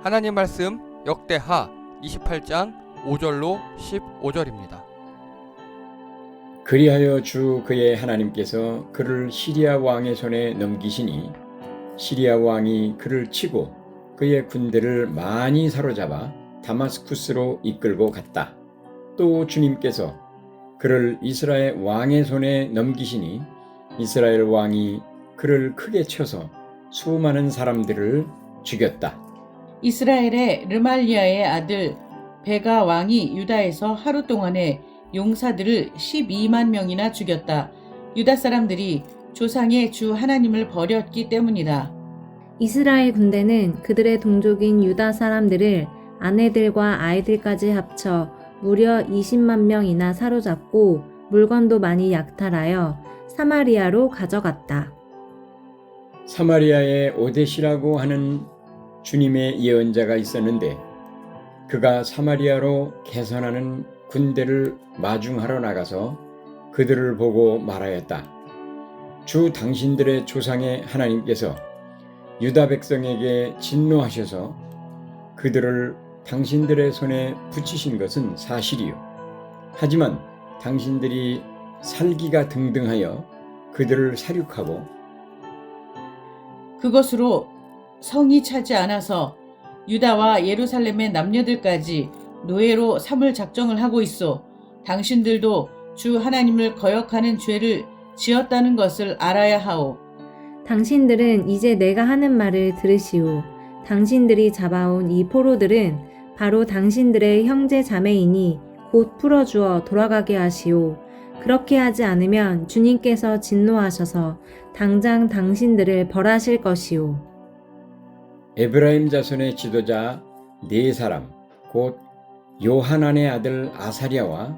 하나님 말씀 역대하 28장 5절로 15절입니다. 그리하여 주 그의 하나님께서 그를 시리아 왕의 손에 넘기시니 시리아 왕이 그를 치고 그의 군대를 많이 사로잡아 다마스쿠스로 이끌고 갔다. 또 주님께서 그를 이스라엘 왕의 손에 넘기시니 이스라엘 왕이 그를 크게 쳐서 수많은 사람들을 죽였다. 이스라엘의 르말리아의 아들 베가 왕이 유다에서 하루 동안에 용사들을 12만 명이나 죽였다. 유다 사람들이 조상의 주 하나님을 버렸기 때문이다. 이스라엘 군대는 그들의 동족인 유다 사람들을 아내들과 아이들까지 합쳐 무려 20만 명이나 사로잡고 물건도 많이 약탈하여 사마리아로 가져갔다. 사마리아에 오뎃이라고 하는 주님의 예언자가 있었는데 그가 사마리아로 개선하는 군대를 마중하러 나가서 그들을 보고 말하였다. 주 당신들의 조상의 하나님께서 유다 백성에게 진노하셔서 그들을 당신들의 손에 붙이신 것은 사실이요. 하지만 당신들이 살기가 등등하여 그들을 살육하고 그것으로 성이 차지 않아서 유다와 예루살렘의 남녀들까지 노예로 삼을 작정을 하고 있어 당신들도 주 하나님을 거역하는 죄를 지었다는 것을 알아야 하오. 당신들은 이제 내가 하는 말을 들으시오. 당신들이 잡아온 이 포로들은 바로 당신들의 형제 자매이니 곧 풀어주어 돌아가게 하시오. 그렇게 하지 않으면 주님께서 진노하셔서 당장 당신들을 벌하실 것이오. 에브라임 자손의 지도자 네 사람 곧 요하난의 아들 아사랴와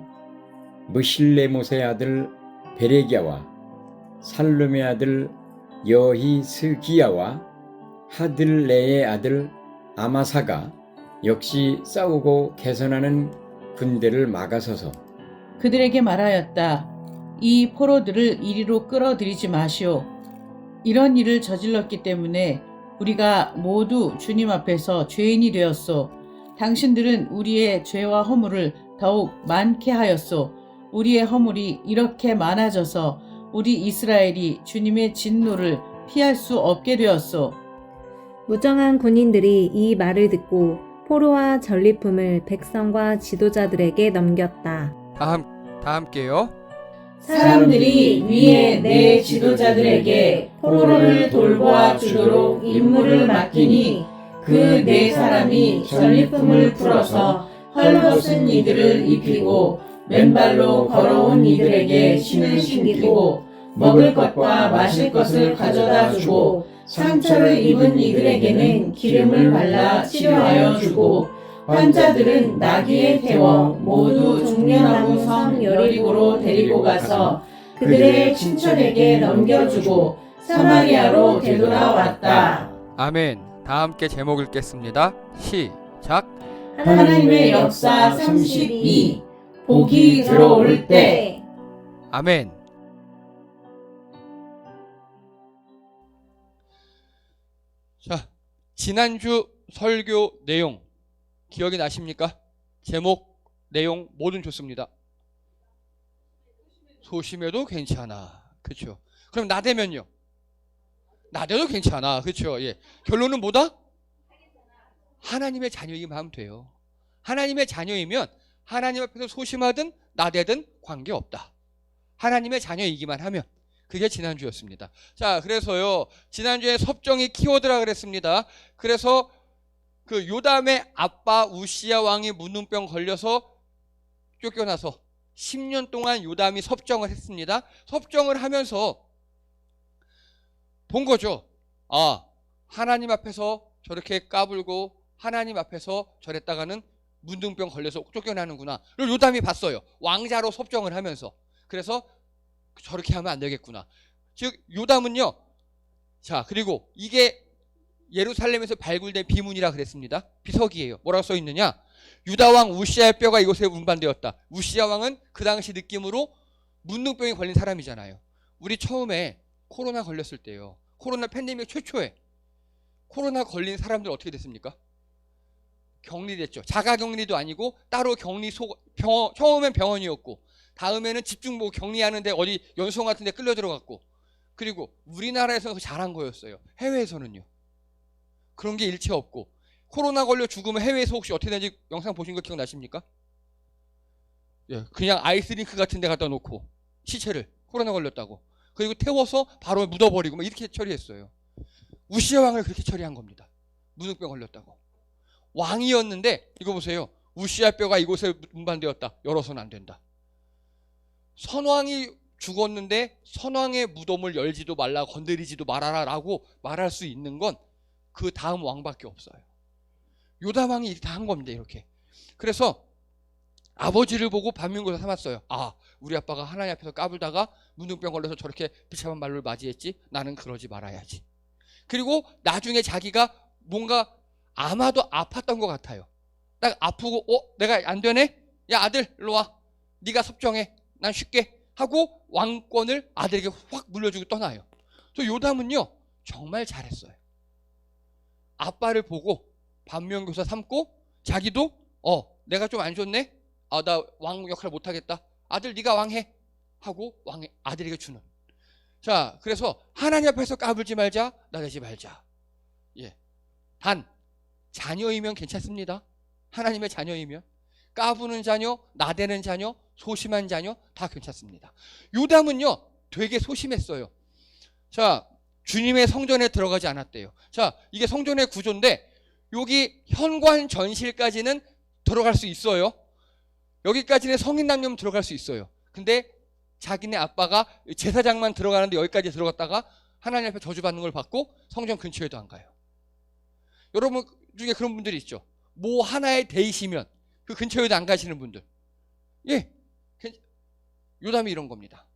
무실레못의 아들 베레기야와 살룸의 아들 여히스기야와 하들레의 아들 아마사가 역시 싸우고 개선하는 군대를 막아서서 그들에게 말하였다. 이 포로들을 이리로 끌어들이지 마시오. 이런 일을 저질렀기 때문에 우리가 모두 주님 앞에서 죄인이 되었소. 당신들은 우리의 죄와 허물을 더욱 많게 하였소. 우리의 허물이 이렇게 많아져서 우리 이스라엘이 주님의 진노를 피할 수 없게 되었소. 무정한 군인들이 이 말을 듣고 포로와 전리품을 백성과 지도자들에게 넘겼다. 다 함께요. 사람들이 위에 내 지도자들에게 포로를 돌보아 주도록 임무를 맡기니 그 네 사람이 전리품을 풀어서 헐벗은 이들을 입히고 맨발로 걸어온 이들에게 신을 신기고 먹을 것과 마실 것을 가져다 주고 상처를 입은 이들에게는 기름을 발라 치료하여 주고 환자들은 나귀에 태워 모두 종려나무 성 여리고로 데리고 가서 그들의 친척에게 넘겨주고 사마리아로 되돌아왔다. 아멘. 다 함께 제목 읽겠습니다. 시작. 하나님의 역사 32 복이 들어올 때. 아멘. 자, 지난주 설교 내용 기억이 나십니까? 제목, 내용 뭐든 좋습니다. 소심해도 괜찮아. 그렇죠? 그럼 나대면요? 나대도 괜찮아. 그렇죠? 예. 결론은 뭐다? 하나님의 자녀이기만 하면 돼요. 하나님의 자녀이면 하나님 앞에서 소심하든 나대든 관계없다. 하나님의 자녀이기만 하면. 그게 지난주였습니다. 자, 그래서요, 지난주에 섭정이 키워드라 그랬습니다. 그래서 그 요담의 아빠 우시야 왕이 문둥병 걸려서 쫓겨나서 10년 동안 요담이 섭정을 했습니다. 섭정을 하면서 본 거죠. 아, 하나님 앞에서 저렇게 까불고 하나님 앞에서 저랬다가는 문둥병 걸려서 쫓겨나는구나. 그리고 요담이 봤어요. 왕자로 섭정을 하면서. 그래서 저렇게 하면 안 되겠구나. 즉 요담은요. 자, 그리고 이게 예루살렘에서 발굴된 비문이라 그랬습니다. 비석이에요. 뭐라고 써 있느냐? 유다 왕 우시아의 뼈가 이곳에 운반되었다. 우시아 왕은 그 당시 느낌으로 문둥병이 걸린 사람이잖아요. 우리 처음에 코로나 걸렸을 때요. 코로나 팬데믹 최초에 코로나 걸린 사람들 어떻게 됐습니까? 격리됐죠. 자가 격리도 아니고 따로 병원, 처음엔 병원이었고 다음에는 집중보호 격리하는데 어디 연수원 같은 데 끌려 들어갔고, 그리고 우리나라에서 잘한 거였어요. 해외에서는요. 그런 게 일체 없고, 코로나 걸려 죽으면 해외에서 혹시 어떻게 되는지 영상 보신 거 기억나십니까? 예, 그냥 아이스링크 같은 데 갖다 놓고 시체를 코로나 걸렸다고, 그리고 태워서 바로 묻어버리고 막 이렇게 처리했어요. 우시아 왕을 그렇게 처리한 겁니다. 문둥병 걸렸다고. 왕이었는데 이거 보세요. 우시아 뼈가 이곳에 운반되었다. 열어서는 안 된다. 선왕이 죽었는데 선왕의 무덤을 열지도 말라, 건드리지도 말아라 라고 말할 수 있는 건 그 다음 왕밖에 없어요. 요담 왕이 다 한 겁니다. 이렇게. 그래서 아버지를 보고 반면교사 삼았어요. 아, 우리 아빠가 하나님 앞에서 까불다가 문둥병 걸려서 저렇게 비참한 말로 맞이했지. 나는 그러지 말아야지. 그리고 나중에 자기가 뭔가 아마도 아팠던 것 같아요. 딱 아프고 내가 안 되네? 야, 아들 일로 와. 네가 섭정해. 난 쉽게 하고 왕권을 아들에게 확 물려주고 떠나요. 그래서 요담은요 정말 잘했어요. 아빠를 보고 반면교사 삼고 자기도 내가 좀 안 좋네? 나 왕 역할 못하겠다. 아들 네가 왕해 하고 왕의 아들에게 주는. 자, 그래서 하나님 앞에서 까불지 말자, 나대지 말자. 예. 단 자녀이면 괜찮습니다. 하나님의 자녀이면. 까부는 자녀, 나대는 자녀, 소심한 자녀 다 괜찮습니다. 요담은요 되게 소심했어요. 자, 주님의 성전에 들어가지 않았대요. 자, 이게 성전의 구조인데 여기 현관 전실까지는 들어갈 수 있어요. 여기까지는 성인 남녀면 들어갈 수 있어요. 근데 자기네 아빠가 제사장만 들어가는데 여기까지 들어갔다가 하나님 앞에 저주받는 걸 받고 성전 근처에도 안 가요. 여러분 중에 그런 분들이 있죠. 뭐 하나에 대이시면 그 근처에도 안 가시는 분들. 예, 요담이 이런 겁니다.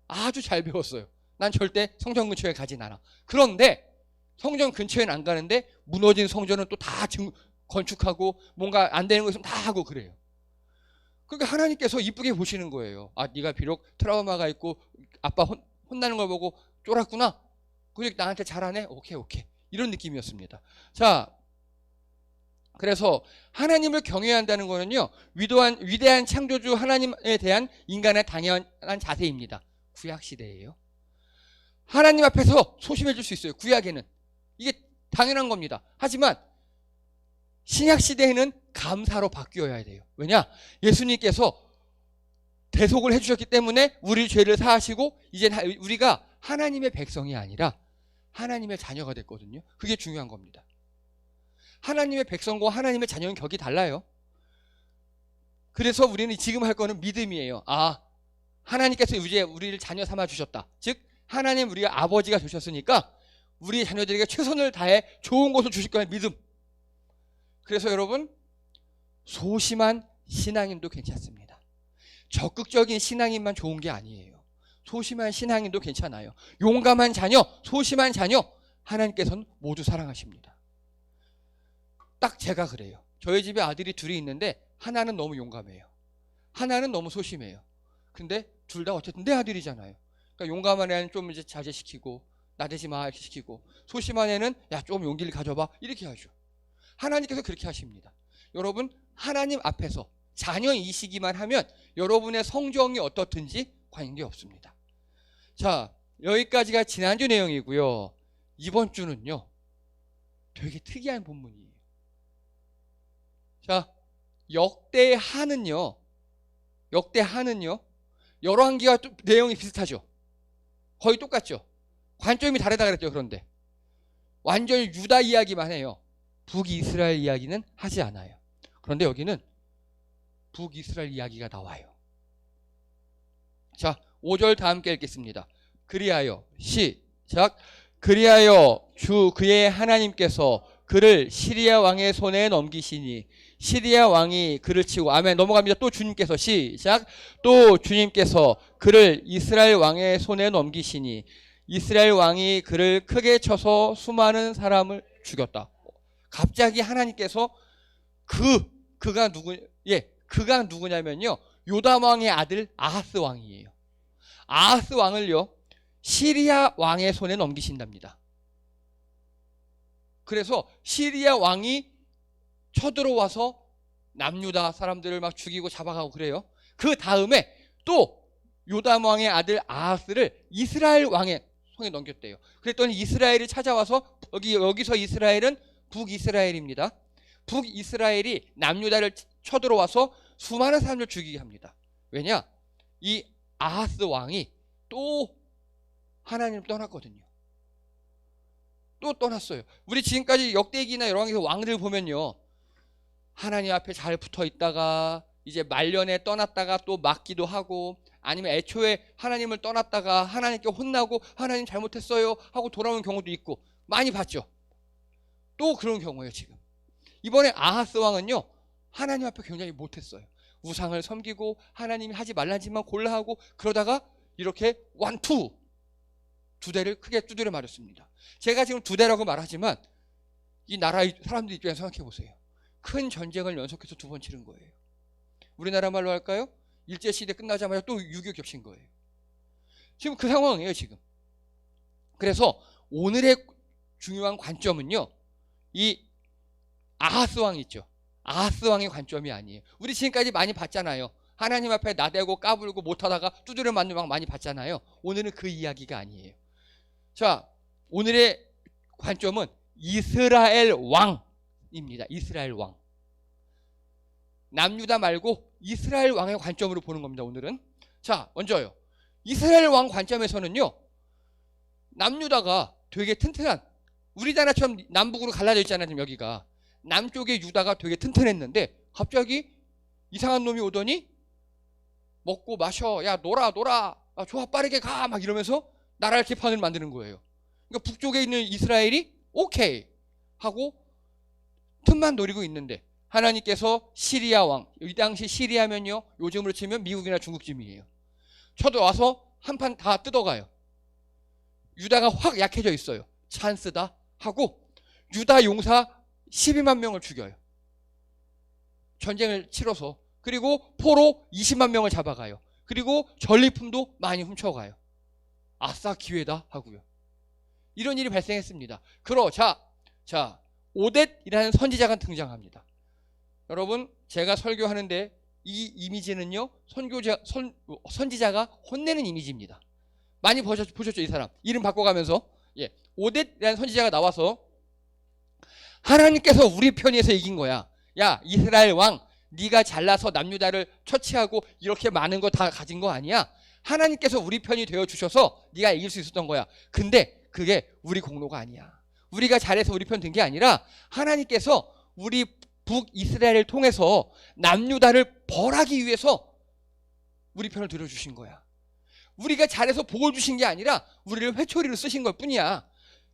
아주 잘 배웠어요. 난 절대 성전 근처에 가진 않아. 그런데 성전 근처에는 안 가는데 무너진 성전은 또 다 건축하고 뭔가 안 되는 거 있으면 다 하고 그래요. 그러니까 하나님께서 이쁘게 보시는 거예요. 아, 네가 비록 트라우마가 있고 아빠 혼나는 걸 보고 쫄았구나. 근데 나한테 잘하네. 오케이. 이런 느낌이었습니다. 자, 그래서 하나님을 경외해야 한다는 거는요 위대한 창조주 하나님에 대한 인간의 당연한 자세입니다. 구약 시대예요. 하나님 앞에서 소심해질 수 있어요. 구약에는 이게 당연한 겁니다. 하지만 신약 시대에는 감사로 바뀌어야 돼요. 왜냐? 예수님께서 대속을 해주셨기 때문에 우리 죄를 사하시고 이제 우리가 하나님의 백성이 아니라 하나님의 자녀가 됐거든요. 그게 중요한 겁니다. 하나님의 백성과 하나님의 자녀는 격이 달라요. 그래서 우리는 지금 할 거는 믿음이에요. 아, 하나님께서 이제 우리를 자녀 삼아 주셨다. 즉 하나님 우리가 아버지가 되셨으니까 우리 자녀들에게 최선을 다해 좋은 것을 주실 거예요. 믿음. 그래서 여러분 소심한 신앙인도 괜찮습니다. 적극적인 신앙인만 좋은 게 아니에요. 소심한 신앙인도 괜찮아요. 용감한 자녀, 소심한 자녀 하나님께서는 모두 사랑하십니다. 딱 제가 그래요. 저희 집에 아들이 둘이 있는데 하나는 너무 용감해요. 하나는 너무 소심해요. 근데 둘 다 어쨌든 내 아들이잖아요. 그러니까 용감한 애는 좀 이제 자제시키고 나대지 마 이렇게 시키고, 소심한 애는 야 좀 용기를 가져봐 이렇게 하죠. 하나님께서 그렇게 하십니다. 여러분 하나님 앞에서 자녀이시기만 하면 여러분의 성정이 어떻든지 관계 없습니다. 자, 여기까지가 지난주 내용이고요. 이번 주는요 되게 특이한 본문이에요. 자, 역대하는요 열왕기와 내용이 비슷하죠. 거의 똑같죠. 관점이 다르다 그랬죠. 그런데 완전히 유다 이야기만 해요. 북이스라엘 이야기는 하지 않아요. 그런데 여기는 북이스라엘 이야기가 나와요. 자, 5절 다 함께 읽겠습니다. 그리하여 시작. 그리하여 주 그의 하나님께서 그를 시리아 왕의 손에 넘기시니 시리아 왕이 그를 치고, 아멘. 넘어갑니다. 또 주님께서 시작. 또 주님께서 그를 이스라엘 왕의 손에 넘기시니 이스라엘 왕이 그를 크게 쳐서 수많은 사람을 죽였다. 갑자기 하나님께서 그가 누구냐면요 요담 왕의 아들 아하스 왕이에요. 아하스 왕을요 시리아 왕의 손에 넘기신답니다. 그래서 시리아 왕이 쳐들어와서 남유다 사람들을 막 죽이고 잡아가고 그래요. 그 다음에 또 요담 왕의 아들 아하스를 이스라엘 왕의 손에 넘겼대요. 그랬더니 이스라엘이 찾아와서 여기서 이스라엘은 북이스라엘입니다. 북이스라엘이 남유다를 쳐들어와서 수많은 사람을 죽이게 합니다. 왜냐? 이 아하스 왕이 또 하나님을 떠났거든요. 또 떠났어요. 우리 지금까지 역대기나 여러 강에서 왕들 보면요, 하나님 앞에 잘 붙어 있다가 이제 말년에 떠났다가 또 맞기도 하고, 아니면 애초에 하나님을 떠났다가 하나님께 혼나고 하나님 잘못했어요 하고 돌아오는 경우도 있고 많이 봤죠. 또 그런 경우예요. 지금 이번에 아하스 왕은요, 하나님 앞에 굉장히 못했어요. 우상을 섬기고 하나님이 하지 말란 짓만 골라 하고, 그러다가 이렇게 두 대를 크게 두드려 맞았습니다. 제가 지금 두 대라고 말하지만 이 나라의 사람들 입장에서 생각해 보세요. 큰 전쟁을 연속해서 두 번 치른 거예요. 우리나라 말로 할까요? 일제시대 끝나자마자 또 6.25 겹친 거예요. 지금 그 상황이에요. 지금. 그래서 오늘의 중요한 관점은요, 이 아하스 왕 있죠. 아하스 왕의 관점이 아니에요. 우리 지금까지 많이 봤잖아요. 하나님 앞에 나대고 까불고 못하다가 두드려 맞는 왕 많이 봤잖아요. 오늘은 그 이야기가 아니에요. 자, 오늘의 관점은 이스라엘 왕입니다. 이스라엘 왕. 남유다 말고 이스라엘 왕의 관점으로 보는 겁니다. 오늘은. 자, 먼저요. 이스라엘 왕 관점에서는요, 남유다가 되게 튼튼한, 우리나라처럼 남북으로 갈라져 있잖아요. 지금 여기가. 남쪽의 유다가 되게 튼튼했는데 갑자기 이상한 놈이 오더니 먹고 마셔, 야 놀아, 아, 좋아, 빠르게 가, 막 이러면서 나라를 개판을 만드는 거예요. 그러니까 북쪽에 있는 이스라엘이 오케이 하고 틈만 노리고 있는데, 하나님께서 시리아 왕, 이 당시 시리아면요, 요즘으로 치면 미국이나 중국쯤이에요. 쳐들어와서 한판 다 뜯어가요. 유다가 확 약해져 있어요. 찬스다 하고 유다 용사 12만 명을 죽여요. 전쟁을 치러서. 그리고 포로 20만 명을 잡아가요. 그리고 전리품도 많이 훔쳐가요. 아싸, 기회다 하고요. 이런 일이 발생했습니다. 자, 오뎃이라는 선지자가 등장합니다. 여러분, 제가 설교하는데 이 이미지는요, 선지자가 혼내는 이미지입니다. 많이 보셨죠? 이 사람 이름 바꿔가면서. 예, 오뎃이라는 선지자가 나와서 하나님께서 우리 편에서 이긴 거야. 야, 이스라엘 왕, 네가 잘나서 남유다를 처치하고 이렇게 많은 거 다 가진 거 아니야? 하나님께서 우리 편이 되어 주셔서 네가 이길 수 있었던 거야. 근데 그게 우리 공로가 아니야. 우리가 잘해서 우리 편 된 게 아니라 하나님께서 우리 북이스라엘을 통해서 남유다를 벌하기 위해서 우리 편을 들어주신 거야. 우리가 잘해서 복을 주신 게 아니라 우리를 회초리로 쓰신 것 뿐이야.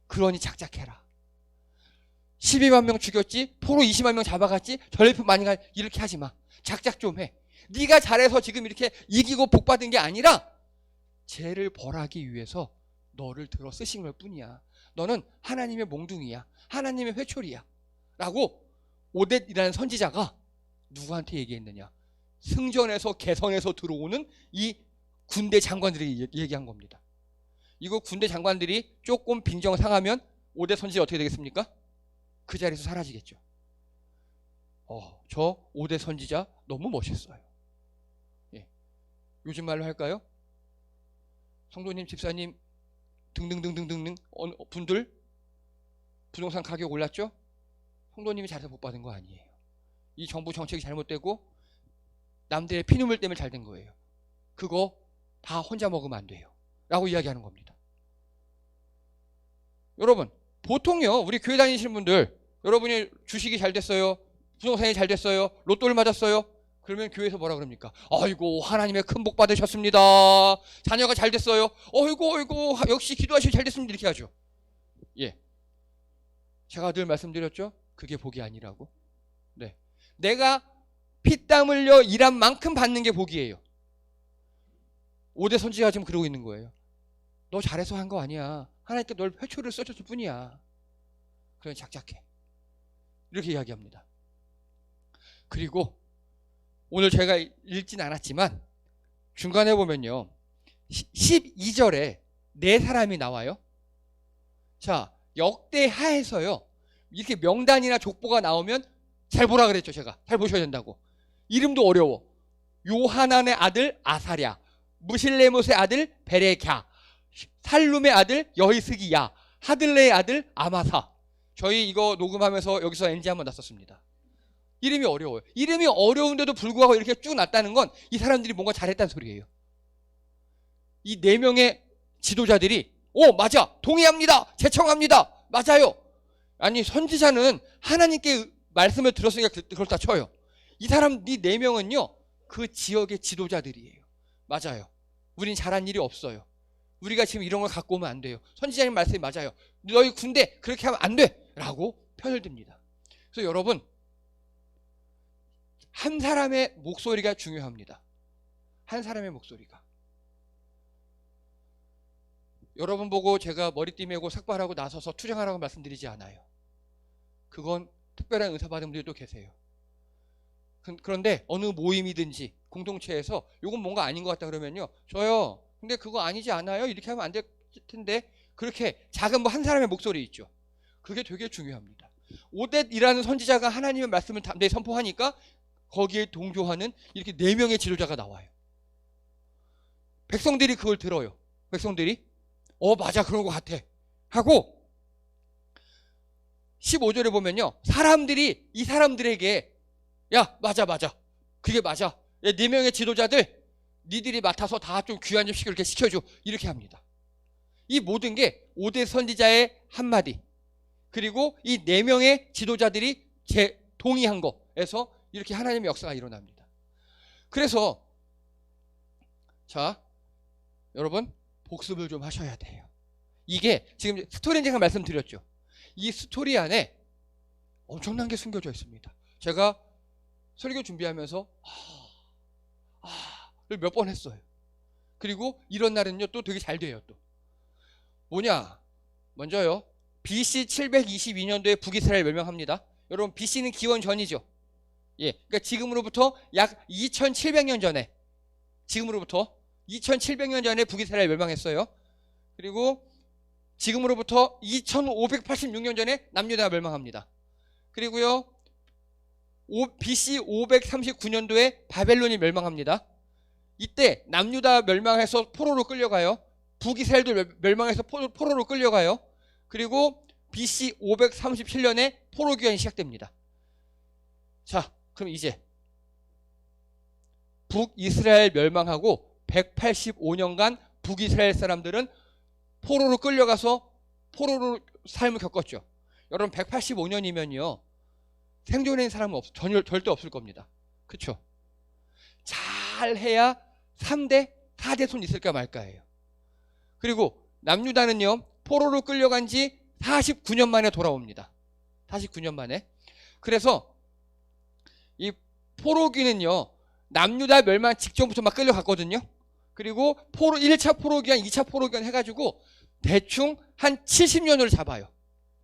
그러니 작작해라. 12만 명 죽였지, 포로 20만 명 잡아갔지, 전리품 많이 가, 이렇게 하지 마. 작작 좀 해. 네가 잘해서 지금 이렇게 이기고 복 받은 게 아니라 죄를 벌하기 위해서 너를 들어 쓰신 것 뿐이야. 너는 하나님의 몽둥이야. 하나님의 회초리야. 라고 오뎃이라는 선지자가 누구한테 얘기했느냐? 승전에서 개선에서 들어오는 이 군대 장관들이 얘기한 겁니다. 이거 군대 장관들이 조금 빈정 상하면 오뎃 선지자 어떻게 되겠습니까? 그 자리에서 사라지겠죠. 저 오뎃 선지자 너무 멋있어요. 예. 요즘 말로 할까요? 성도님, 집사님 등등등등등 분들 부동산 가격 올랐죠? 성도님이 잘해서 못 받은 거 아니에요. 이 정부 정책이 잘못되고 남들의 피눈물 때문에 잘 된 거예요. 그거 다 혼자 먹으면 안 돼요. 라고 이야기하는 겁니다. 여러분, 보통요, 우리 교회 다니시는 분들, 여러분이 주식이 잘 됐어요, 부동산이 잘 됐어요, 로또를 맞았어요, 그러면 교회에서 뭐라 그럽니까? 아이고, 하나님의 큰 복 받으셨습니다. 자녀가 잘 됐어요. 어이고, 역시 기도하시고 잘 됐습니다. 이렇게 하죠. 예. 제가 늘 말씀드렸죠? 그게 복이 아니라고. 네. 내가 피땀 흘려 일한 만큼 받는 게 복이에요. 오뎃 선지자가 지금 그러고 있는 거예요. 너 잘해서 한 거 아니야. 하나님께 널 회초리를 써줬을 뿐이야. 그러니 작작해. 이렇게 이야기합니다. 그리고 오늘 제가 읽진 않았지만 중간에 보면요, 12절에 네 사람이 나와요. 자, 역대하에서요, 이렇게 명단이나 족보가 나오면 잘 보라 그랬죠, 제가. 잘 보셔야 된다고. 이름도 어려워. 요하난의 아들 아사랴, 무실레못의 아들 베레캬, 살룸의 아들 여히스기야, 하들레의 아들 아마사. 저희 이거 녹음하면서 여기서 NG 한번 났었습니다. 이름이 어려워요. 이름이 어려운데도 불구하고 이렇게 쭉 났다는 건 이 사람들이 뭔가 잘했다는 소리예요. 이 4명의 지도자들이 맞아, 동의합니다, 제청합니다, 맞아요. 아니, 선지자는 하나님께 말씀을 들었으니까 그렇다 쳐요. 이 4명은요 그 지역의 지도자들이에요. 맞아요. 우린 잘한 일이 없어요. 우리가 지금 이런 걸 갖고 오면 안 돼요. 선지자님 말씀이 맞아요. 너희 군대 그렇게 하면 안 돼 라고 편을 듭니다. 그래서 여러분, 한 사람의 목소리가 중요합니다. 한 사람의 목소리가. 여러분 보고 제가 머리띠 메고 삭발하고 나서서 투쟁하라고 말씀드리지 않아요. 그건 특별한 은사 받은 분들도 계세요. 그런데 어느 모임이든지 공동체에서 이건 뭔가 아닌 것 같다 그러면요, 저요 근데 그거 아니지 않아요? 이렇게 하면 안 될 텐데, 그렇게 작은 뭐 한 사람의 목소리 있죠. 그게 되게 중요합니다. 오뎃이라는 선지자가 하나님의 말씀을 담대히 선포하니까 거기에 동조하는 이렇게 4명의 지도자가 나와요. 백성들이 그걸 들어요. 백성들이 맞아, 그런 것 같아 하고, 15절에 보면요, 사람들이 이 사람들에게 야, 맞아, 그게 맞아, 야, 4명의 지도자들 니들이 맡아서 다 좀 귀한 음식을 이렇게 시켜줘, 이렇게 합니다. 이 모든 게 오뎃 선지자의 한마디, 그리고 이 4명의 지도자들이 동의한 거에서 이렇게 하나님의 역사가 일어납니다. 그래서 자, 여러분 복습을 좀 하셔야 돼요. 이게 지금 스토리는 제가 말씀드렸죠. 이 스토리 안에 엄청난 게 숨겨져 있습니다. 제가 설교 준비하면서 를 몇 번 했어요. 그리고 이런 날은요 또 되게 잘 돼요. 또 뭐냐, 먼저요, BC 722년도에 북이스라엘 멸망합니다. 여러분, BC는 기원 전이죠. 예, 그러니까 지금으로부터 약 2700년 전에, 지금으로부터 2700년 전에 북이스라엘 멸망했어요. 그리고 지금으로부터 2586년 전에 남유다가 멸망합니다. 그리고요, BC 539년도에 바벨론이 멸망합니다. 이때 남유다 멸망해서 포로로 끌려가요. 북이스라엘도 멸망해서 포로로 끌려가요. 그리고 BC 537년에 포로기환이 시작됩니다. 자, 그럼 이제 북이스라엘 멸망하고 185년간 북이스라엘 사람들은 포로로 끌려가서 포로로 삶을 겪었죠. 여러분, 185년이면요 생존한 사람은 절대 없을 겁니다. 그렇죠? 잘해야 3대, 4대 손 있을까 말까예요. 그리고 남유다는요 포로로 끌려간 지 49년 만에 돌아옵니다. 49년 만에. 그래서 이 포로기는요 남유다 멸망 직전부터 막 끌려갔거든요. 그리고 1차 포로기한, 2차 포로기한 해가지고 대충 한 70년을 잡아요.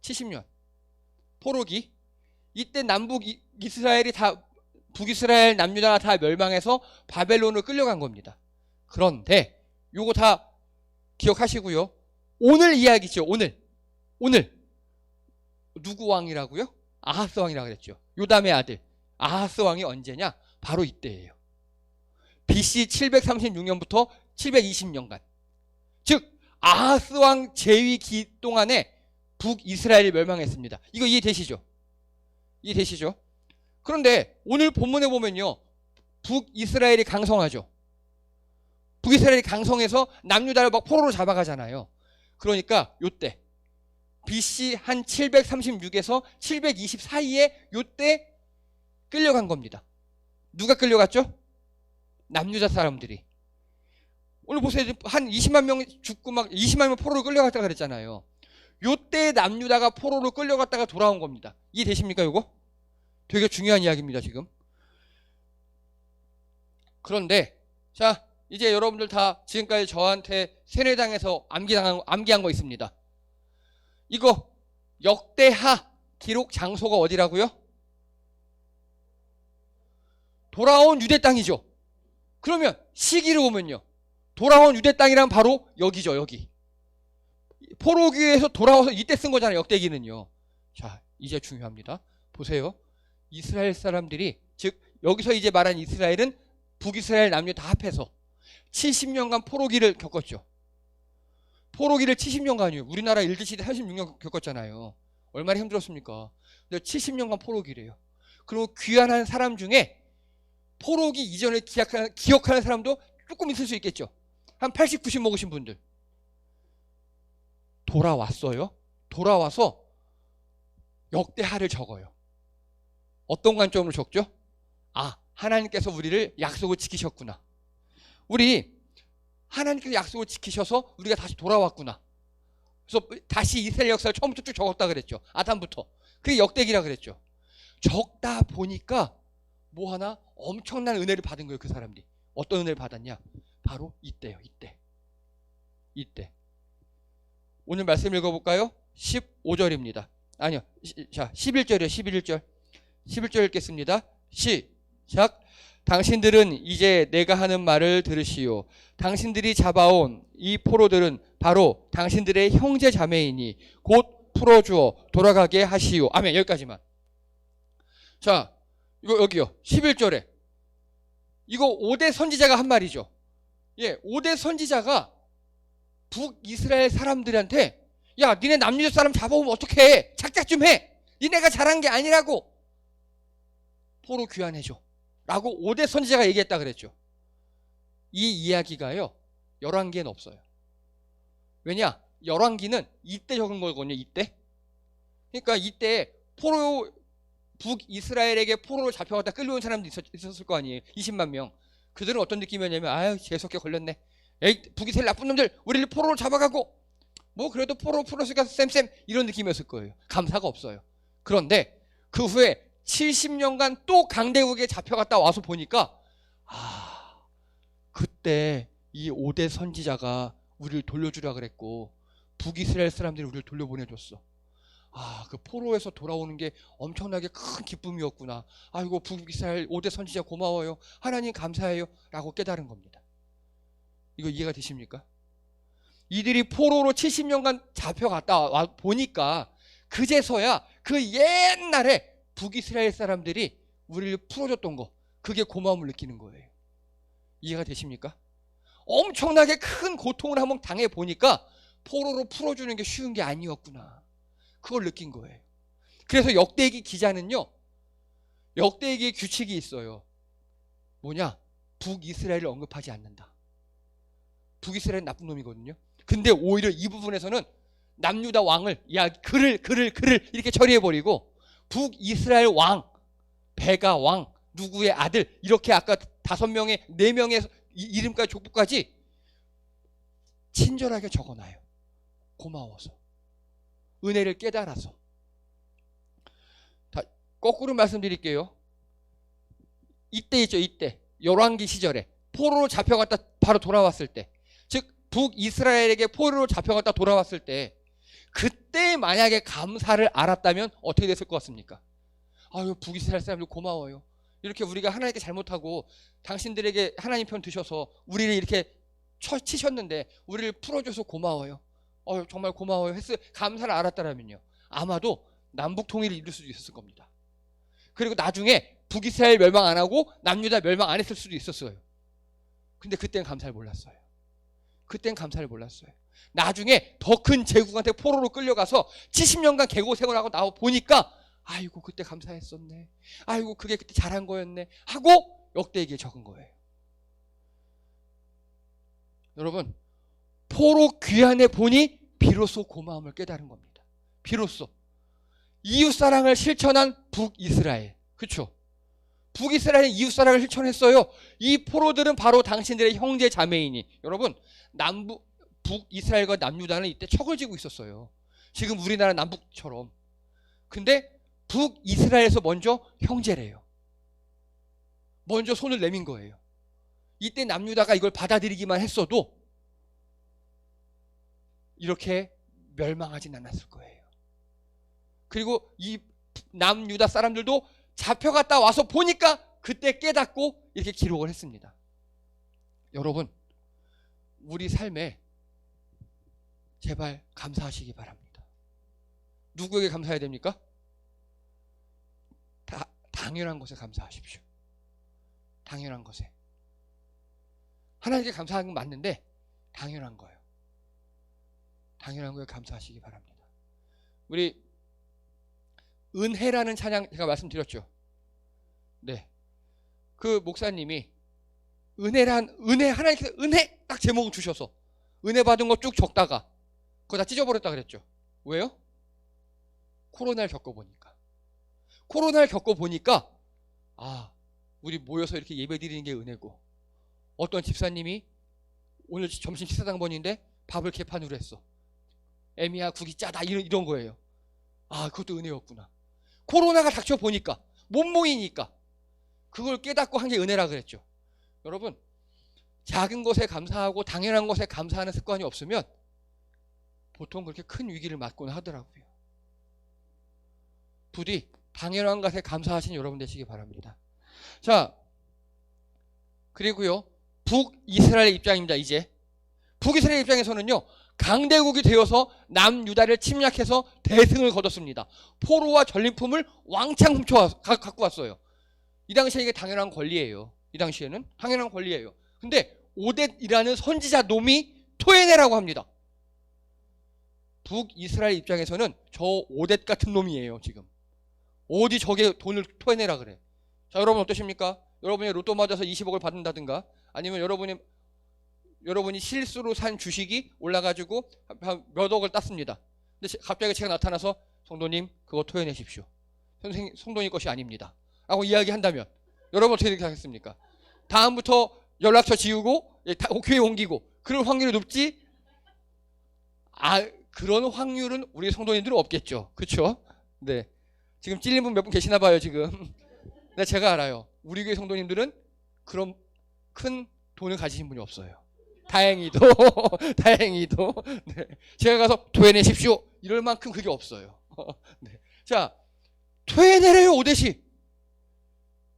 70년 포로기. 이때 남북 이스라엘이 다, 북이스라엘, 남유다가 다 멸망해서 바벨론으로 끌려간 겁니다. 그런데 요거 다 기억하시고요. 오늘 이야기죠. 오늘 누구 왕이라고요? 아하스 왕이라고 그랬죠. 요담의 아들 아하스 왕이 언제냐? 바로 이때예요. BC 736년부터 720년간. 즉 아하스 왕 재위기 동안에 북이스라엘이 멸망했습니다. 이거 이해되시죠? 이해되시죠? 그런데 오늘 본문에 보면요, 북이스라엘이 강성하죠. 북이스라엘이 강성해서 남유다를 막 포로로 잡아가잖아요. 그러니까 요때 BC 한 736에서 720 사이에 요때 끌려간 겁니다. 누가 끌려갔죠? 남유다 사람들이. 오늘 보세요. 한 20만 명 죽고 막 20만 명 포로로 끌려갔다가 그랬잖아요. 요때 남유다가 포로로 끌려갔다가 돌아온 겁니다. 이해되십니까, 요거? 되게 중요한 이야기입니다, 지금. 그런데 자, 이제 여러분들 다 지금까지 저한테 세뇌당해서 암기한 거 있습니다. 이거 역대하 기록 장소가 어디라고요? 돌아온 유대 땅이죠. 그러면 시기를 보면요, 돌아온 유대 땅이란 바로 여기죠. 여기 포로기에서 돌아와서 이때 쓴 거잖아요. 역대기는요. 자, 이제 중요합니다. 보세요. 이스라엘 사람들이, 즉 여기서 이제 말한 이스라엘은 북이스라엘 남녀 다 합해서 70년간 포로기를 겪었죠. 포로기를 70년간이요. 우리나라 일제시대 36년 겪었잖아요. 얼마나 힘들었습니까? 근데 70년간 포로기래요. 그리고 귀환한 사람 중에 포로기 이전을 기억하는 사람도 조금 있을 수 있겠죠. 한 80, 90 먹으신 분들. 돌아왔어요. 돌아와서 역대하를 적어요. 어떤 관점으로 적죠? 아, 하나님께서 우리를 약속을 지키셨구나. 우리 하나님께서 약속을 지키셔서 우리가 다시 돌아왔구나. 그래서 다시 이스라엘 역사를 처음부터 쭉 적었다 그랬죠. 아담부터. 그게 역대기라 그랬죠. 적다 보니까 뭐 하나 엄청난 은혜를 받은 거예요. 그 사람들이. 어떤 은혜를 받았냐? 바로 이때요. 이때. 오늘 말씀 읽어볼까요? 15절입니다. 아니요. 자, 11절이요. 11절 읽겠습니다. 시작. 당신들은 이제 내가 하는 말을 들으시오. 당신들이 잡아온 이 포로들은 바로 당신들의 형제 자매이니 곧 풀어주어 돌아가게 하시오. 아멘. 여기까지만. 자, 이거 여기요. 11절에. 이거 5대 선지자가 한 말이죠. 예, 5대 선지자가 북이스라엘 사람들한테 야, 니네 남유다 사람 잡아오면 어떡해? 작작 좀 해. 니네가 잘한 게 아니라고. 포로 귀환해줘. 라고 5대 선지자가 얘기했다 그랬죠. 이 이야기가요. 열왕기에는 없어요. 왜냐? 열왕기는 이때 적은 거거든요. 이때. 그러니까 이때 북이스라엘에게 포로로 잡혀갔다 끌려온 사람도 있었을 거 아니에요. 20만 명. 그들은 어떤 느낌이었냐면 아유 재수없게 걸렸네. 에이 북이스라엘 나쁜 놈들 우리를 포로로 잡아가고 뭐 그래도 포로 풀었으니까 쌤쌤 이런 느낌이었을 거예요. 감사가 없어요. 그런데 그 후에 70년간 또 강대국에 잡혀갔다 와서 보니까 아 그때 이 5대 선지자가 우리를 돌려주라 그랬고 북이스라엘 사람들이 우리를 돌려보내줬어. 아, 그 포로에서 돌아오는 게 엄청나게 큰 기쁨이었구나. 아이고 북이스라엘 5대 선지자 고마워요. 하나님 감사해요. 라고 깨달은 겁니다. 이거 이해가 되십니까? 이들이 포로로 70년간 잡혀갔다 와 보니까 그제서야 그 옛날에 북이스라엘 사람들이 우리를 풀어줬던 거 그게 고마움을 느끼는 거예요. 이해가 되십니까? 엄청나게 큰 고통을 한번 당해 보니까 포로로 풀어주는 게 쉬운 게 아니었구나. 그걸 느낀 거예요. 그래서 역대기 기자는요. 역대기의 규칙이 있어요. 뭐냐? 북이스라엘을 언급하지 않는다. 북이스라엘은 나쁜 놈이거든요. 근데 오히려 이 부분에서는 남유다 왕을 글을 이렇게 처리해버리고 북이스라엘 왕, 베가 왕, 누구의 아들 이렇게 아까 5명의 4명의 이름까지 족보까지 친절하게 적어놔요. 고마워서. 은혜를 깨달아서. 다 거꾸로 말씀드릴게요. 이때 있죠. 이때. 열왕기 시절에 포로로 잡혀갔다 바로 돌아왔을 때. 즉 북이스라엘에게 포로로 잡혀갔다 돌아왔을 때 그때 만약에 감사를 알았다면 어떻게 됐을 것 같습니까? 아유 북이스라엘 사람들 고마워요. 이렇게 우리가 하나님께 잘못하고 당신들에게 하나님 편 드셔서 우리를 이렇게 치셨는데 우리를 풀어줘서 고마워요. 정말 고마워요. 감사를 알았다라면요. 아마도 남북 통일을 이룰 수도 있었을 겁니다. 그리고 나중에 북이스라엘 멸망 안 하고 남유다 멸망 안 했을 수도 있었어요. 근데 그때는 감사를 몰랐어요. 나중에 더 큰 제국한테 포로로 끌려가서 70년간 계곡 생활하고 나와 보니까 아이고 그때 감사했었네. 아이고 그게 그때 잘한 거였네. 하고 역대기에 적은 거예요. 여러분 포로 귀환해 보니 비로소 고마움을 깨달은 겁니다. 비로소 이웃사랑을 실천한 북이스라엘. 그렇죠? 북이스라엘은 이웃사랑을 실천했어요. 이 포로들은 바로 당신들의 형제 자매이니. 여러분 북이스라엘과 남유다는 이때 척을 지고 있었어요. 지금 우리나라 남북처럼. 근데 북이스라엘에서 먼저 형제래요. 먼저 손을 내민 거예요. 이때 남유다가 이걸 받아들이기만 했어도 이렇게 멸망하진 않았을 거예요. 그리고 이 남유다 사람들도 잡혀갔다 와서 보니까 그때 깨닫고 이렇게 기록을 했습니다. 여러분 우리 삶에 제발 감사하시기 바랍니다. 누구에게 감사해야 됩니까? 당연한 것에 감사하십시오. 당연한 것에. 하나님께 감사하는 건 맞는데 당연한 거예요. 당연한 거에 감사하시기 바랍니다. 우리 은혜라는 찬양 제가 말씀드렸죠. 네. 그 목사님이 은혜 하나님께서 은혜 딱 제목을 주셔서 은혜 받은 거 쭉 적다가 그거 다 찢어버렸다 그랬죠. 왜요? 코로나를 겪어보니까. 우리 모여서 이렇게 예배 드리는 게 은혜고, 어떤 집사님이 오늘 점심 식사당번인데 밥을 개판으로 했어. 애미야 국이 짜다 이런 거예요. 그것도 은혜였구나. 코로나가 닥쳐보니까 못 모이니까 그걸 깨닫고 한 게 은혜라 그랬죠. 여러분, 작은 것에 감사하고 당연한 것에 감사하는 습관이 없으면 보통 그렇게 큰 위기를 맞곤 하더라고요. 부디 당연한 것에 감사하신 여러분 되시기 바랍니다. 자, 그리고요, 북이스라엘 입장입니다. 이제 북이스라엘 입장에서는요, 강대국이 되어서 남유다를 침략해서 대승을 거뒀습니다. 포로와 전리품을 왕창 갖고 왔어요. 이 당시에 이게 당연한 권리예요. 이 당시에는 당연한 권리예요. 근데 오뎃이라는 선지자 놈이 토해내라고 합니다. 북이스라엘 입장에서는 저 오뎃 같은 놈이에요. 지금 어디 저게 돈을 토해내라 그래. 자, 여러분 어떠십니까? 여러분이 로또 맞아서 20억을 받는다든가, 아니면 여러분이 실수로 산 주식이 올라가지고 몇 억을 땄습니다. 근데 갑자기 제가 나타나서 성도님 그거 토해내십시오. 성도님 것이 아닙니다. 라고 이야기한다면 여러분 어떻게 하겠습니까? 다음부터 연락처 지우고 교회 옮기고 그럴 확률이 높지? 그런 확률은 우리 성도님들은 없겠죠. 그렇죠? 네. 지금 찔린 분 몇 분 계시나 봐요, 지금. 근데 제가 알아요. 우리 교회 성도님들은 그런 큰 돈을 가지신 분이 없어요. 다행히도. 네. 제가 가서 토해내십시오 이럴 만큼 그게 없어요. 네. 자, 토해내래요, 오뎃이.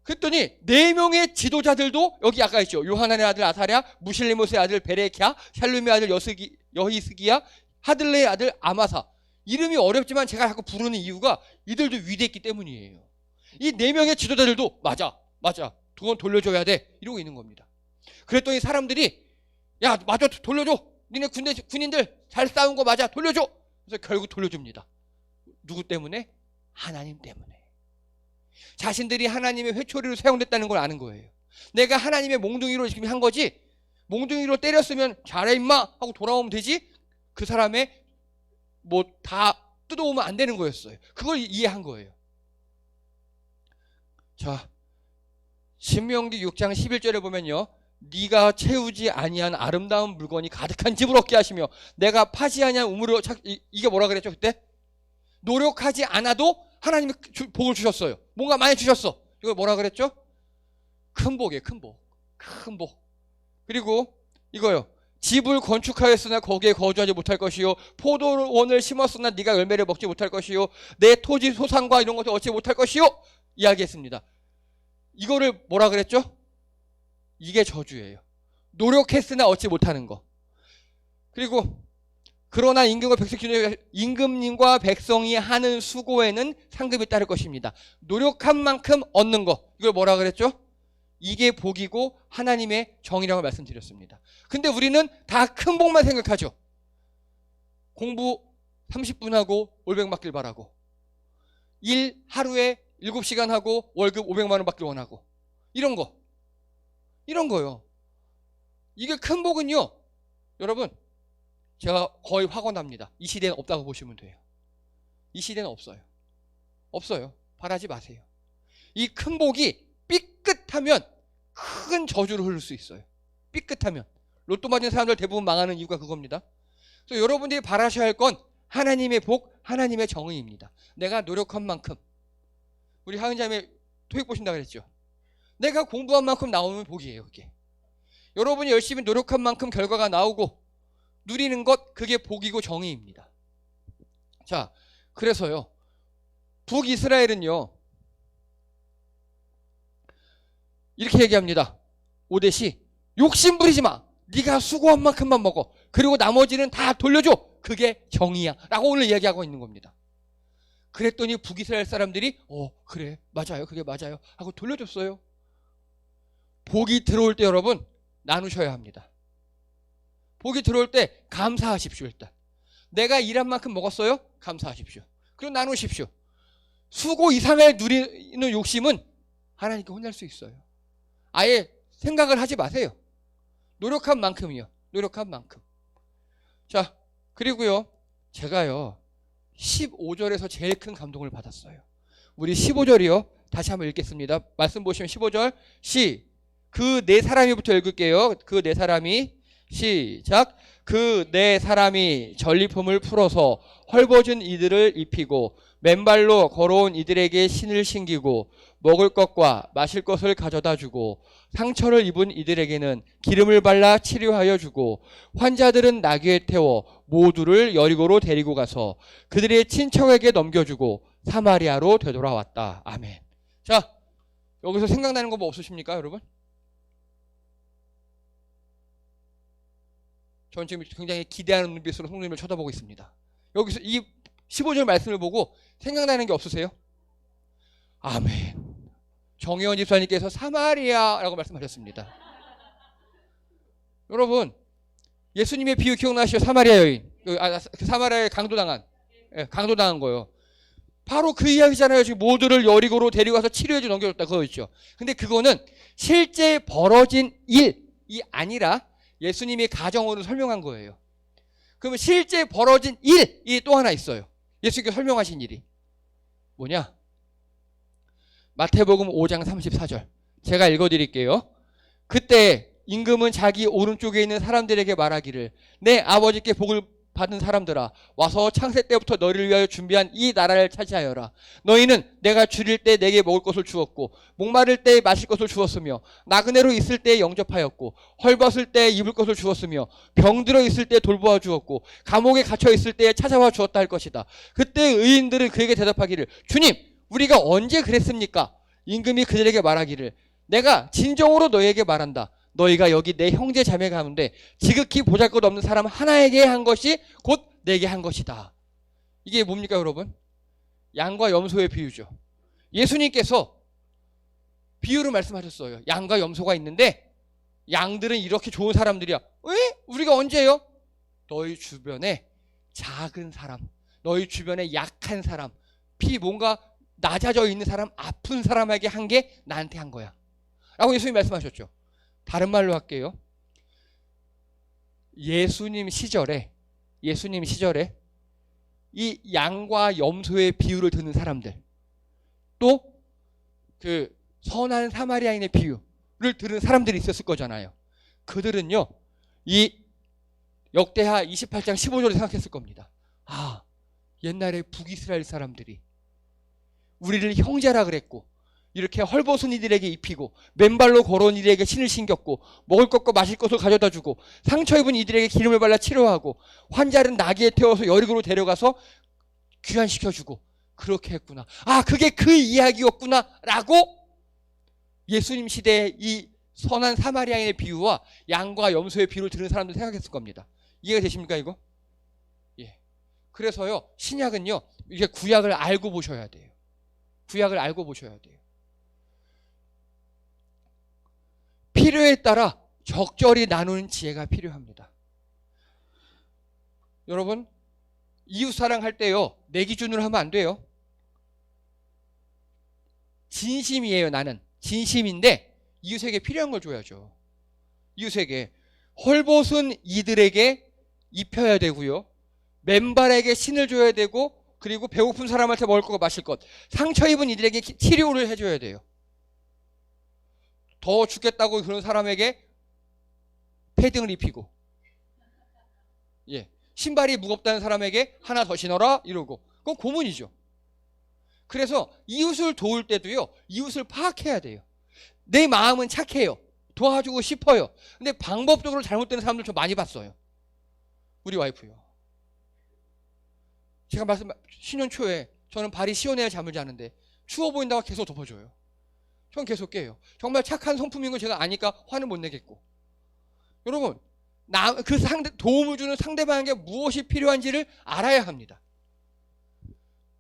그랬더니 4명의 지도자들도 여기 아까 있죠. 요하난의 아들 아사랴, 무실레못의 아들 베레키야, 샬룸의 아들 여히스기야, 하들레의 아들 아마사. 이름이 어렵지만 제가 자꾸 부르는 이유가 이들도 위대했기 때문이에요. 이 4명의 지도자들도 맞아 그건 돌려줘야 돼 이러고 있는 겁니다. 그랬더니 사람들이 야 맞아 돌려줘, 니네 군인들 잘 싸운 거 맞아 돌려줘. 그래서 결국 돌려줍니다. 누구 때문에? 하나님 때문에. 자신들이 하나님의 회초리로 사용됐다는 걸 아는 거예요. 내가 하나님의 몽둥이로 지금 한 거지, 몽둥이로 때렸으면 잘해 임마 하고 돌아오면 되지, 그 사람의 뭐 다 뜯어오면 안 되는 거였어요. 그걸 이해한 거예요. 자, 신명기 6장 11절에 보면요, 네가 채우지 아니한 아름다운 물건이 가득한 집을 얻게 하시며 내가 파지 아니한 우물을 이게 뭐라 그랬죠 그때? 노력하지 않아도 하나님이 복을 주셨어요. 뭔가 많이 주셨어. 이거 뭐라 그랬죠? 큰 복이에요. 큰 복. 그리고 이거요, 집을 건축하였으나 거기에 거주하지 못할 것이요, 포도원을 심었으나 네가 열매를 먹지 못할 것이요, 내 토지 소산과 이런 것을 얻지 못할 것이요 이야기했습니다. 이거를 뭐라 그랬죠? 이게 저주예요. 노력했으나 얻지 못하는 거. 그리고 그러나 임금님과 백성이 하는 수고에는 상급이 따를 것입니다. 노력한 만큼 얻는 거. 이걸 뭐라 그랬죠? 이게 복이고 하나님의 정의라고 말씀드렸습니다. 근데 우리는 다 큰 복만 생각하죠. 공부 30분 하고 월백 받길 바라고, 일 하루에 7시간 하고 월급 500만 원 받길 원하고, 이런 거요. 이게 큰 복은요, 여러분 제가 거의 확언합니다. 이 시대는 없다고 보시면 돼요. 이 시대는 없어요. 바라지 마세요. 이 큰 복이 삐끗하면 큰 저주를 흐를 수 있어요. 삐끗하면. 로또 맞은 사람들 대부분 망하는 이유가 그겁니다. 그래서 여러분들이 바라셔야 할 건 하나님의 복, 하나님의 정의입니다. 내가 노력한 만큼. 우리 하은자매 토익 보신다 그랬죠. 내가 공부한 만큼 나오면 복이에요. 그게. 여러분이 열심히 노력한 만큼 결과가 나오고 누리는 것, 그게 복이고 정의입니다. 자, 그래서요, 북이스라엘은요 이렇게 얘기합니다. 오뎃이 욕심 부리지 마. 네가 수고한 만큼만 먹어. 그리고 나머지는 다 돌려줘. 그게 정의야 라고 오늘 얘기하고 있는 겁니다. 그랬더니 북이스라엘 사람들이 그래 맞아요 그게 맞아요 하고 돌려줬어요. 복이 들어올 때 여러분 나누셔야 합니다. 복이 들어올 때 감사하십시오. 일단 내가 일한 만큼 먹었어요? 감사하십시오. 그리고 나누십시오. 수고 이상을 누리는 욕심은 하나님께 혼날 수 있어요. 아예 생각을 하지 마세요. 노력한 만큼이요. 노력한 만큼. 자, 그리고요. 제가요. 15절에서 제일 큰 감동을 받았어요. 우리 15절이요. 다시 한번 읽겠습니다. 말씀 보시면 15절. 그 네 사람이부터 읽을게요. 그 네 사람이 시작. 그 네 사람이 전리품을 풀어서 헐벗은 이들을 입히고 맨발로 걸어온 이들에게 신을 신기고 먹을 것과 마실 것을 가져다 주고 상처를 입은 이들에게는 기름을 발라 치료하여 주고 환자들은 나귀에 태워 모두를 여리고로 데리고 가서 그들의 친척에게 넘겨주고 사마리아로 되돌아왔다. 아멘. 자, 여기서 생각나는 거 뭐 없으십니까, 여러분? 전 지금 굉장히 기대하는 눈빛으로 성도님을 쳐다보고 있습니다. 여기서 이 15절 말씀을 보고 생각나는 게 없으세요? 아멘. 정혜원 집사님께서 사마리아라고 말씀하셨습니다. 여러분, 예수님의 비유 기억나시죠? 사마리아 여인. 사마리아에 강도당한 거요. 바로 그 이야기잖아요. 지금 모두를 여리고로 데리고 와서 치료해주 넘겨줬다. 그거 있죠. 근데 그거는 실제 벌어진 일이 아니라 예수님이 가정으로 설명한 거예요. 그러면 실제 벌어진 일이 또 하나 있어요. 예수님께서 설명하신 일이. 뭐냐? 마태복음 5장 34절. 제가 읽어드릴게요. 그때 임금은 자기 오른쪽에 있는 사람들에게 말하기를 내 아버지께 복을 받은 사람들아 와서 창세 때부터 너희를 위하여 준비한 이 나라를 차지하여라. 너희는 내가 줄일 때 내게 먹을 것을 주었고 목마를 때 마실 것을 주었으며 나그네로 있을 때 영접하였고 헐벗을 때 입을 것을 주었으며 병들어 있을 때 돌보아 주었고 감옥에 갇혀 있을 때 찾아와 주었다 할 것이다. 그때 의인들은 그에게 대답하기를 주님 우리가 언제 그랬습니까? 임금이 그들에게 말하기를 내가 진정으로 너희에게 말한다. 너희가 여기 내 형제 자매 가운데 지극히 보잘것없는 사람 하나에게 한 것이 곧 내게 한 것이다. 이게 뭡니까 여러분? 양과 염소의 비유죠. 예수님께서 비유를 말씀하셨어요. 양과 염소가 있는데 양들은 이렇게 좋은 사람들이야. 왜? 우리가 언제요? 너희 주변에 작은 사람, 너희 주변에 약한 사람, 뭔가 낮아져 있는 사람, 아픈 사람에게 한 게 나한테 한 거야 라고 예수님이 말씀하셨죠. 다른 말로 할게요. 예수님 시절에 이 양과 염소의 비유를 듣는 사람들, 또 그 선한 사마리아인의 비유를 들은 사람들이 있었을 거잖아요. 그들은요, 이 역대하 28장 15절을 생각했을 겁니다. 아, 옛날에 북이스라엘 사람들이 우리를 형제라 그랬고 이렇게 헐벗은 이들에게 입히고 맨발로 걸어온 이들에게 신을 신겼고 먹을 것과 마실 것을 가져다 주고 상처 입은 이들에게 기름을 발라 치료하고 환자는 나귀에 태워서 여리고로 데려가서 귀환시켜주고 그렇게 했구나. 아, 그게 그 이야기였구나 라고 예수님 시대의 이 선한 사마리아인의 비유와 양과 염소의 비유를 들은 사람들 생각했을 겁니다. 이해가 되십니까 이거? 예. 그래서요 신약은요 이게 구약을 알고 보셔야 돼요. 구약을 알고 보셔야 돼요. 필요에 따라 적절히 나누는 지혜가 필요합니다. 여러분, 이웃사랑 할 때요, 내 기준으로 하면 안 돼요. 진심이에요, 나는. 진심인데, 이웃에게 필요한 걸 줘야죠. 이웃에게. 헐벗은 이들에게 입혀야 되고요. 맨발에게 신을 줘야 되고, 그리고 배고픈 사람한테 먹을 거 마실 것. 상처 입은 이들에게 치료를 해줘야 돼요. 더 죽겠다고 그런 사람에게 패딩을 입히고, 예, 신발이 무겁다는 사람에게 하나 더 신어라 이러고, 그건 고문이죠. 그래서 이웃을 도울 때도요, 이웃을 파악해야 돼요. 내 마음은 착해요. 도와주고 싶어요. 근데 방법적으로 잘못되는 사람들 좀 많이 봤어요. 우리 와이프요. 제가 신혼 초에 저는 발이 시원해야 잠을 자는데 추워 보인다고 계속 덮어줘요. 전 계속 깨요. 정말 착한 성품인 걸 제가 아니까 화는 못 내겠고. 여러분, 도움을 주는 상대방에게 무엇이 필요한지를 알아야 합니다.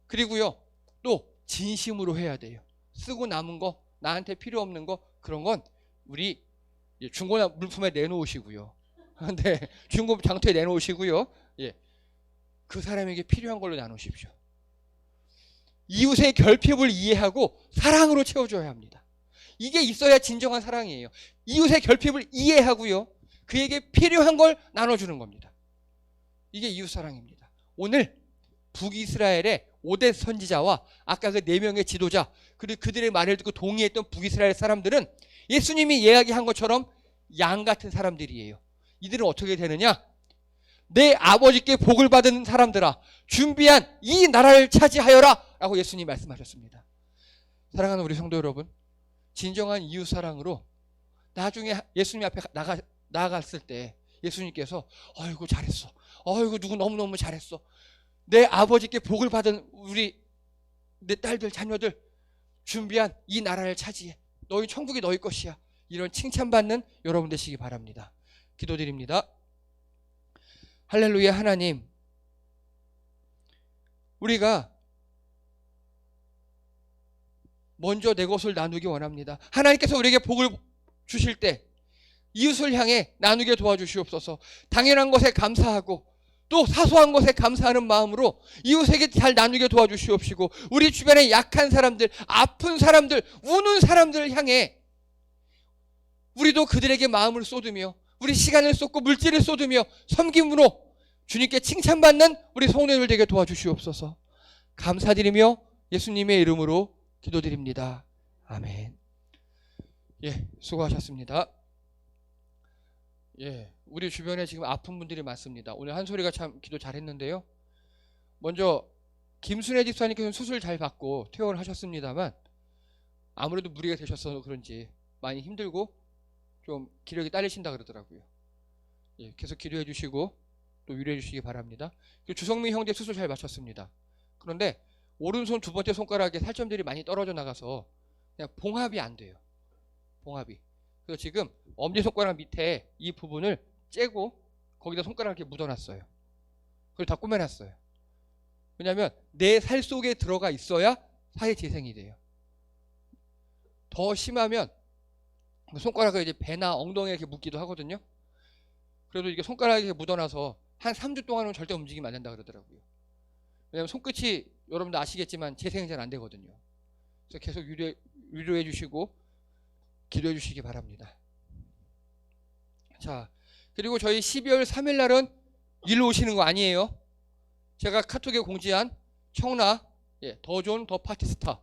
그리고요, 또 진심으로 해야 돼요. 쓰고 남은 거, 나한테 필요 없는 거, 그런 건 우리 중고 물품에 내놓으시고요. 네, 중고 장터에 내놓으시고요. 예, 그 사람에게 필요한 걸로 나누십시오. 이웃의 결핍을 이해하고 사랑으로 채워줘야 합니다. 이게 있어야 진정한 사랑이에요. 이웃의 결핍을 이해하고요, 그에게 필요한 걸 나눠주는 겁니다. 이게 이웃 사랑입니다. 오늘 북이스라엘의 5대 선지자와 아까 그 4명의 지도자, 그리고 그들의 말을 듣고 동의했던 북이스라엘 사람들은 예수님이 이야기한 것처럼 양 같은 사람들이에요. 이들은 어떻게 되느냐? 내 아버지께 복을 받은 사람들아, 준비한 이 나라를 차지하여라 라고 예수님이 말씀하셨습니다. 사랑하는 우리 성도 여러분, 진정한 이웃 사랑으로 나중에 예수님 앞에 나아갔을 때 예수님께서 아이고 잘했어, 아이고 누구 너무너무 잘했어, 내 아버지께 복을 받은 내 딸들 자녀들 준비한 이 나라를 차지해, 너희 천국이 너희 것이야, 이런 칭찬받는 여러분 되시기 바랍니다. 기도드립니다. 할렐루야. 하나님, 우리가 먼저 내 것을 나누기 원합니다. 하나님께서 우리에게 복을 주실 때 이웃을 향해 나누게 도와주시옵소서. 당연한 것에 감사하고 또 사소한 것에 감사하는 마음으로 이웃에게 잘 나누게 도와주시옵시고, 우리 주변에 약한 사람들, 아픈 사람들, 우는 사람들을 향해 우리도 그들에게 마음을 쏟으며 우리 시간을 쏟고 물질을 쏟으며 섬김으로 주님께 칭찬받는 우리 성도들 되게 도와주시옵소서. 감사드리며 예수님의 이름으로 기도드립니다. 아멘. 예, 수고하셨습니다. 예, 우리 주변에 지금 아픈 분들이 많습니다. 오늘 한소리가 참 기도 잘했는데요. 먼저 김순애 집사님께서는 수술 잘 받고 퇴원을 하셨습니다만 아무래도 무리가 되셔서 그런지 많이 힘들고 좀 기력이 딸리신다 그러더라고요. 예, 계속 기도해 주시고 또 위로해 주시기 바랍니다. 주성민 형제 수술 잘 마쳤습니다. 그런데 오른손 두 번째 손가락에 살점들이 많이 떨어져 나가서 그냥 봉합이 안 돼요. 봉합이. 그래서 지금 엄지손가락 밑에 이 부분을 째고 거기다 손가락을 이렇게 묻어놨어요. 그걸 다 꾸며놨어요. 왜냐하면 내 살 속에 들어가 있어야 살이 재생이 돼요. 더 심하면 손가락을 이제 배나 엉덩이에 이렇게 묻기도 하거든요. 그래도 이게 손가락에 이렇게 묻어놔서 한 3주 동안은 절대 움직이면 안 된다 그러더라고요. 왜냐하면 손끝이 여러분도 아시겠지만 재생이 잘 안 되거든요. 그래서 계속 위로해 주시고 기도해 주시기 바랍니다. 자, 그리고 저희 12월 3일 날은 일로 오시는 거 아니에요. 제가 카톡에 공지한 청라 더 좋은 더 파티스타,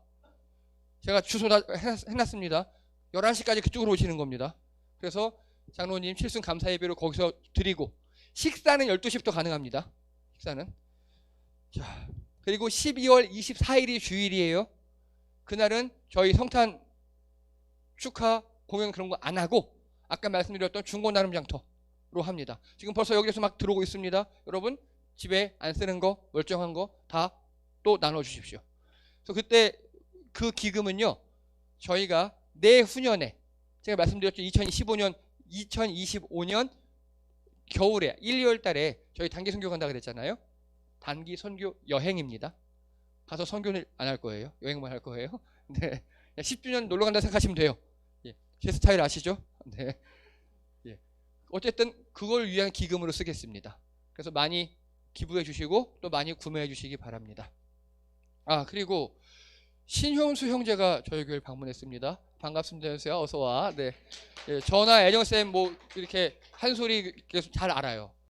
제가 주소 다 해놨습니다. 11시까지 그쪽으로 오시는 겁니다. 그래서 장로님 칠순 감사 예배로 거기서 드리고 식사는 12시부터 가능합니다. 식사는. 자, 그리고 12월 24일이 주일이에요. 그날은 저희 성탄 축하 공연 그런 거 안 하고 아까 말씀드렸던 중고 나눔 장터로 합니다. 지금 벌써 여기서 막 들어오고 있습니다. 여러분 집에 안 쓰는 거, 멀쩡한 거 다 또 나눠주십시오. 그래서 그때 그 기금은요, 저희가 내후년에, 제가 말씀드렸죠, 2025년 겨울에 1, 2월 달에 저희 단기 선교 간다 그랬잖아요. 단기 선교 여행입니다. 가서 선교는 안 할 거예요. 여행만 할 거예요. 네, 10주년 놀러 간다 생각하시면 돼요. 예, 제 스타일 아시죠? 네. 예. 어쨌든 그걸 위한 기금으로 쓰겠습니다. 그래서 많이 기부해 주시고 또 많이 구매해 주시기 바랍니다. 아, 그리고 신효수 형제가 저희 교회를 방문했습니다. 반갑습니다. 어서 와. 네. 예, 저나 애정쌤 뭐 이렇게 한 소리 계속 잘 알아요.